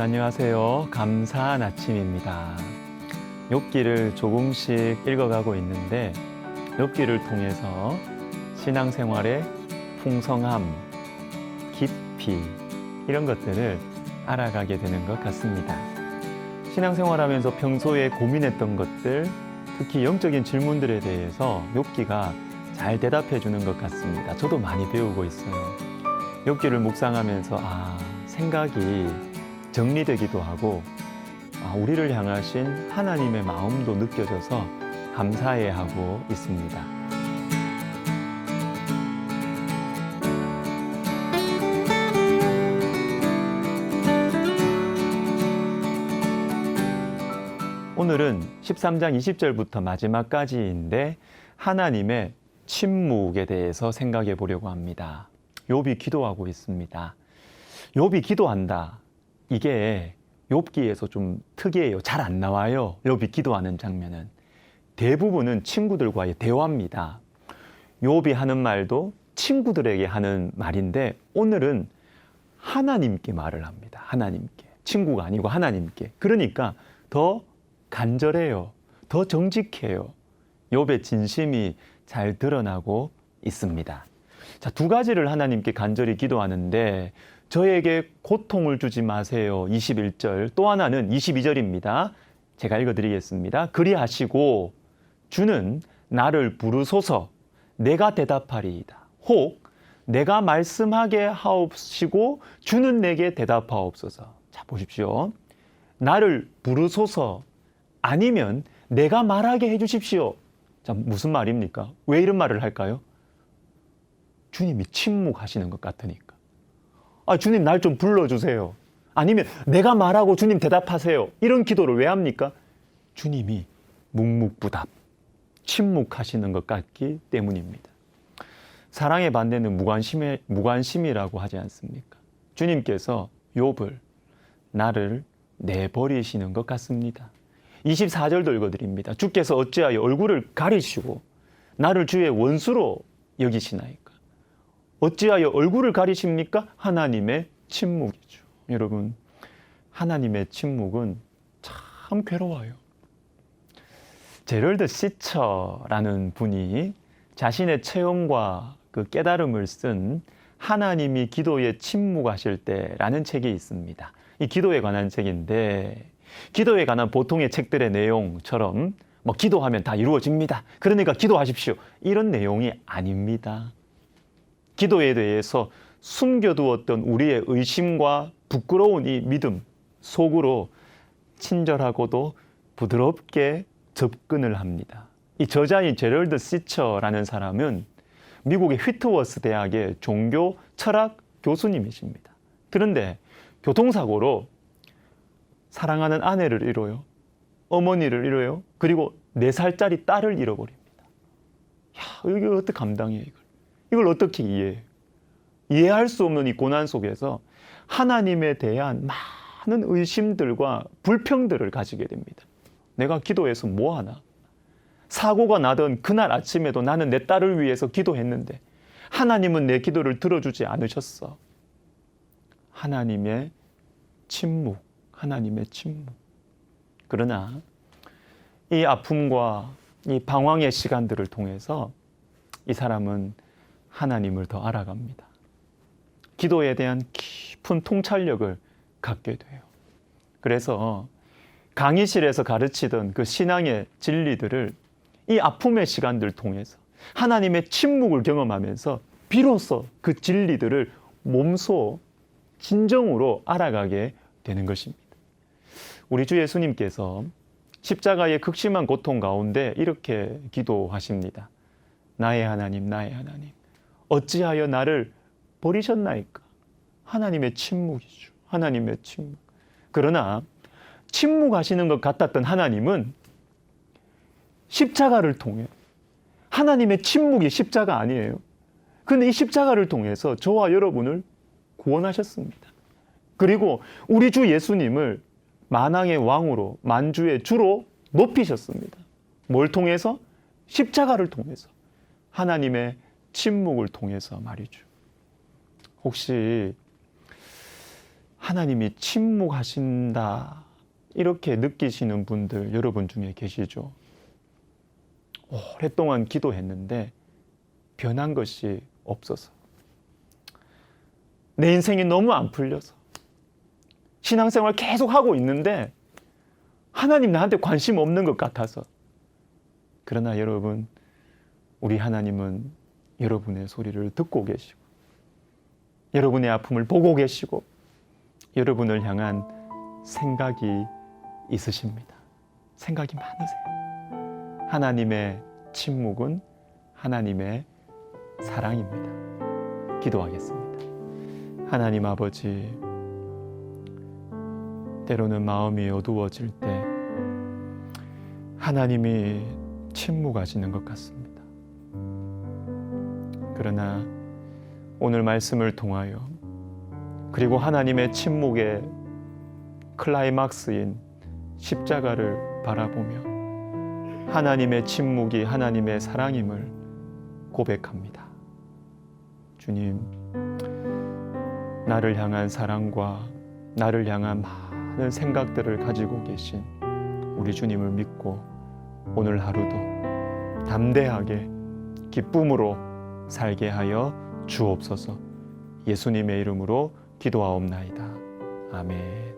안녕하세요. 감사한 아침입니다. 욥기를 조금씩 읽어가고 있는데 욥기를 통해서 신앙생활의 풍성함, 깊이 이런 것들을 알아가게 되는 것 같습니다. 신앙생활하면서 평소에 고민했던 것들, 특히 영적인 질문들에 대해서 욥기가 잘 대답해 주는 것 같습니다. 저도 많이 배우고 있어요. 욥기를 묵상하면서 생각이 정리되기도 하고 우리를 향하신 하나님의 마음도 느껴져서 감사해하고 있습니다. 오늘은 13장 20절부터 마지막까지인데 하나님의 침묵에 대해서 생각해 보려고 합니다. 욥이 기도하고 있습니다. 욥이 기도한다. 이게 욥기에서 좀 특이해요. 잘 안 나와요. 욥이 기도하는 장면은. 대부분은 친구들과의 대화입니다. 욥이 하는 말도 친구들에게 하는 말인데 오늘은 하나님께 말을 합니다. 하나님께. 친구가 아니고 하나님께. 그러니까 더 간절해요. 더 정직해요. 욥의 진심이 잘 드러나고 있습니다. 자, 두 가지를 하나님께 간절히 기도하는데 저에게 고통을 주지 마세요. 21절. 또 하나는 22절입니다. 제가 읽어드리겠습니다. 그리하시고 주는 나를 부르소서 내가 대답하리이다. 혹 내가 말씀하게 하옵시고 주는 내게 대답하옵소서. 자, 보십시오. 나를 부르소서 아니면 내가 말하게 해주십시오. 자, 무슨 말입니까? 왜 이런 말을 할까요? 주님이 침묵하시는 것 같으니까. 주님 날 좀 불러주세요. 아니면 내가 말하고 주님 대답하세요. 이런 기도를 왜 합니까? 주님이 묵묵부답, 침묵하시는 것 같기 때문입니다. 사랑의 반대는 무관심이라고 하지 않습니까? 주님께서 욥을, 나를 내버리시는 것 같습니다. 24절도 읽어드립니다. 주께서 어찌하여 얼굴을 가리시고 나를 주의 원수로 여기시나이까? 어찌하여 얼굴을 가리십니까? 하나님의 침묵이죠. 여러분, 하나님의 침묵은 참 괴로워요. 제럴드 시처라는 분이 자신의 체험과 그 깨달음을 쓴 하나님이 기도에 침묵하실 때라는 책이 있습니다. 이 기도에 관한 책인데 기도에 관한 보통의 책들의 내용처럼 기도하면 다 이루어집니다. 그러니까 기도하십시오. 이런 내용이 아닙니다. 기도에 대해서 숨겨두었던 우리의 의심과 부끄러운 이 믿음 속으로 친절하고도 부드럽게 접근을 합니다. 이 저자인 제럴드 시처라는 사람은 미국의 휘트워스 대학의 종교 철학 교수님이십니다. 그런데 교통사고로 사랑하는 아내를 잃어요. 어머니를 잃어요. 그리고 4살짜리 딸을 잃어버립니다. 이걸 어떻게 감당해 이걸? 이걸 어떻게 이해해요? 이해할 수 없는 이 고난 속에서 하나님에 대한 많은 의심들과 불평들을 가지게 됩니다. 내가 기도해서 뭐 하나? 사고가 나던 그날 아침에도 나는 내 딸을 위해서 기도했는데 하나님은 내 기도를 들어주지 않으셨어. 하나님의 침묵, 하나님의 침묵. 그러나 이 아픔과 이 방황의 시간들을 통해서 이 사람은 하나님을 더 알아갑니다. 기도에 대한 깊은 통찰력을 갖게 돼요. 그래서 강의실에서 가르치던 그 신앙의 진리들을 이 아픔의 시간들 통해서 하나님의 침묵을 경험하면서 비로소 그 진리들을 몸소 진정으로 알아가게 되는 것입니다. 우리 주 예수님께서 십자가의 극심한 고통 가운데 이렇게 기도하십니다. 나의 하나님, 나의 하나님, 어찌하여 나를 버리셨나이까? 하나님의 침묵이죠. 하나님의 침묵. 그러나 침묵하시는 것 같았던 하나님은 십자가를 통해 하나님의 침묵이 십자가 아니에요. 그런데 이 십자가를 통해서 저와 여러분을 구원하셨습니다. 그리고 우리 주 예수님을 만왕의 왕으로 만주의 주로 높이셨습니다. 뭘 통해서? 십자가를 통해서. 하나님의 침묵을 통해서 말이죠. 혹시 하나님이 침묵하신다 이렇게 느끼시는 분들 여러분 중에 계시죠? 오랫동안 기도했는데 변한 것이 없어서, 내 인생이 너무 안 풀려서 신앙생활 계속 하고 있는데 하나님 나한테 관심 없는 것 같아서. 그러나 여러분, 우리 하나님은 여러분의 소리를 듣고 계시고 여러분의 아픔을 보고 계시고 여러분을 향한 생각이 있으십니다. 생각이 많으세요. 하나님의 침묵은 하나님의 사랑입니다. 기도하겠습니다. 하나님 아버지, 때로는 마음이 어두워질 때 하나님이 침묵하시는 것 같습니다. 그러나 오늘 말씀을 통하여, 그리고 하나님의 침묵의 클라이막스인 십자가를 바라보며 하나님의 침묵이 하나님의 사랑임을 고백합니다. 주님, 나를 향한 사랑과 나를 향한 많은 생각들을 가지고 계신 우리 주님을 믿고 오늘 하루도 담대하게 기쁨으로 살게 하여 주옵소서. 예수님의 이름으로 기도하옵나이다. 아멘.